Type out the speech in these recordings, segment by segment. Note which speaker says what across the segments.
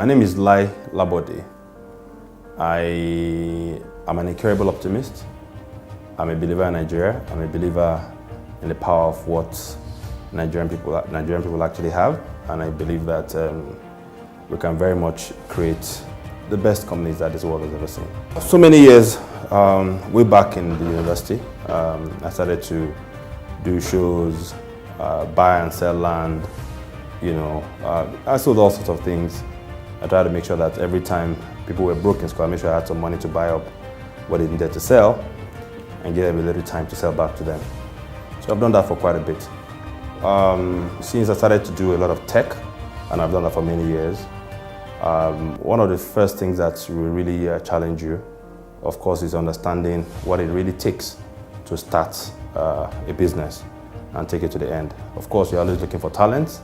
Speaker 1: My name is Lai Labode. I am an incurable optimist. I'm a believer in Nigeria. I'm a believer in the power of what Nigerian people actually have, and I believe that we can very much create the best companies that this world has ever seen. So many years, way back in the university, I started to do shows, buy and sell land. I sold all sorts of things. I tried to make sure that every time people were broke in school, I made sure I had some money to buy up what they needed to sell and give them a little time to sell back to them. So I've done that for quite a bit. Since I started to do a lot of tech, and I've done that for many years, one of the first things that will really challenge you, of course, is understanding what it really takes to start a business and take it to the end. Of course, you're always looking for talent.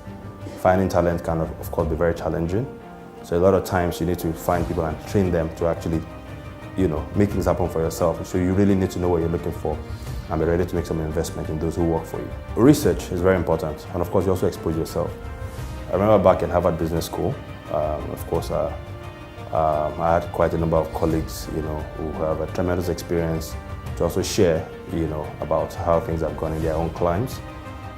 Speaker 1: Finding talent can, of course, be very challenging. So a lot of times you need to find people and train them to actually, make things happen for yourself. So you really need to know what you're looking for and be ready to make some investment in those who work for you. Research is very important, and of course you also expose yourself. I remember back in Harvard Business School, of course I had quite a number of colleagues, who have a tremendous experience to also share, about how things have gone in their own climes.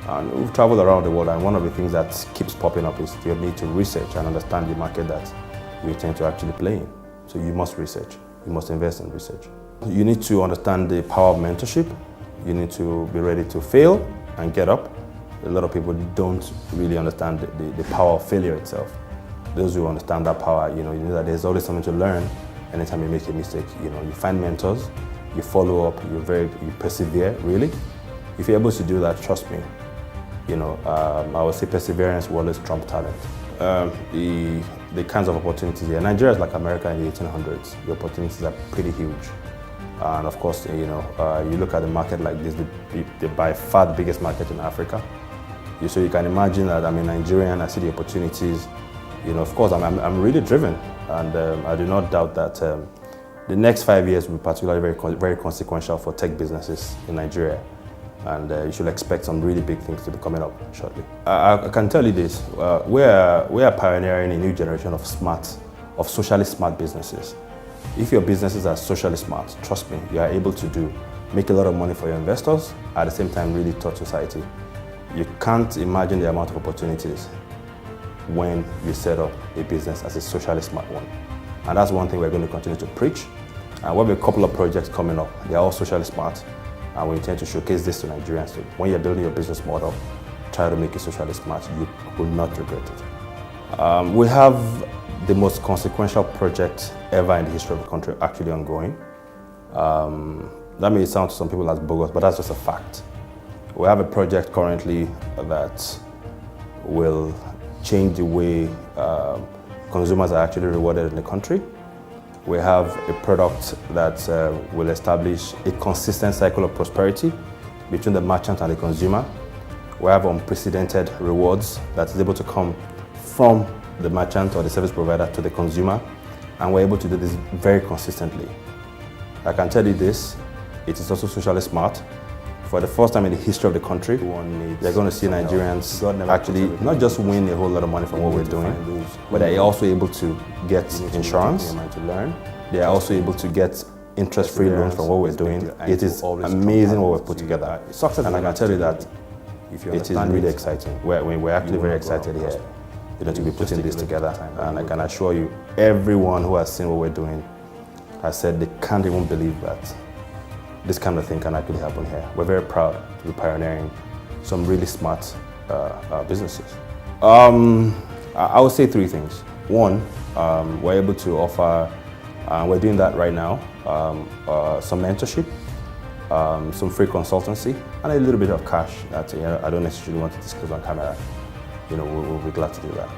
Speaker 1: And we've traveled around the world, and one of the things that keeps popping up is you need to research and understand the market that you intend to actually play in. So you must research, you must invest in research. You need to understand the power of mentorship. You need to be ready to fail and get up. A lot of people don't really understand the power of failure itself. Those who understand that power, you know that there's always something to learn anytime you make a mistake. You find mentors, you follow up, you persevere, really. If you're able to do that, trust me, I would say perseverance will always trump talent. The kinds of opportunities here. Nigeria is like America in the 1800s. The opportunities are pretty huge. And of course, you look at the market like this, the by far the biggest market in Africa. So you can imagine that I'm a Nigerian, I see the opportunities. Of course, I'm really driven. And I do not doubt that the next 5 years will be particularly very consequential for tech businesses in Nigeria. And you should expect some really big things to be coming up shortly. I can tell you this, we are pioneering a new generation of socially smart businesses. If your businesses are socially smart, trust me, you are able to make a lot of money for your investors, at the same time really touch society. You can't imagine the amount of opportunities when you set up a business as a socially smart one. And that's one thing we're going to continue to preach. And we have a couple of projects coming up. They're all socially smart. And we intend to showcase this to Nigerians. So when you're building your business model, try to make it socially smart. You will not regret it. We have the most consequential project ever in the history of the country actually ongoing. That may sound to some people as bogus, but that's just a fact. We have a project currently that will change the way consumers are actually rewarded in the country. We have a product that will establish a consistent cycle of prosperity between the merchant and the consumer. We have unprecedented rewards that is able to come from the merchant or the service provider to the consumer, and we're able to do this very consistently. I can tell you this, it is also socially smart. For the first time in the history of the country, you're going to see Nigerians actually not just win a whole lot of money from what we're doing, but they're also able to get insurance. They are also able to get interest-free loans from what we're doing. It is amazing what we've put together. And I can tell you that it is really exciting. We're actually very excited here to be putting this together. And I can assure you, everyone who has seen what we're doing has said they can't even believe that this kind of thing can actually happen here. We're very proud to be pioneering some really smart businesses. I would say three things. One, we're able to offer, we're doing that right now, some mentorship, some free consultancy, and a little bit of cash that I don't necessarily want to disclose on camera. We'll be glad to do that.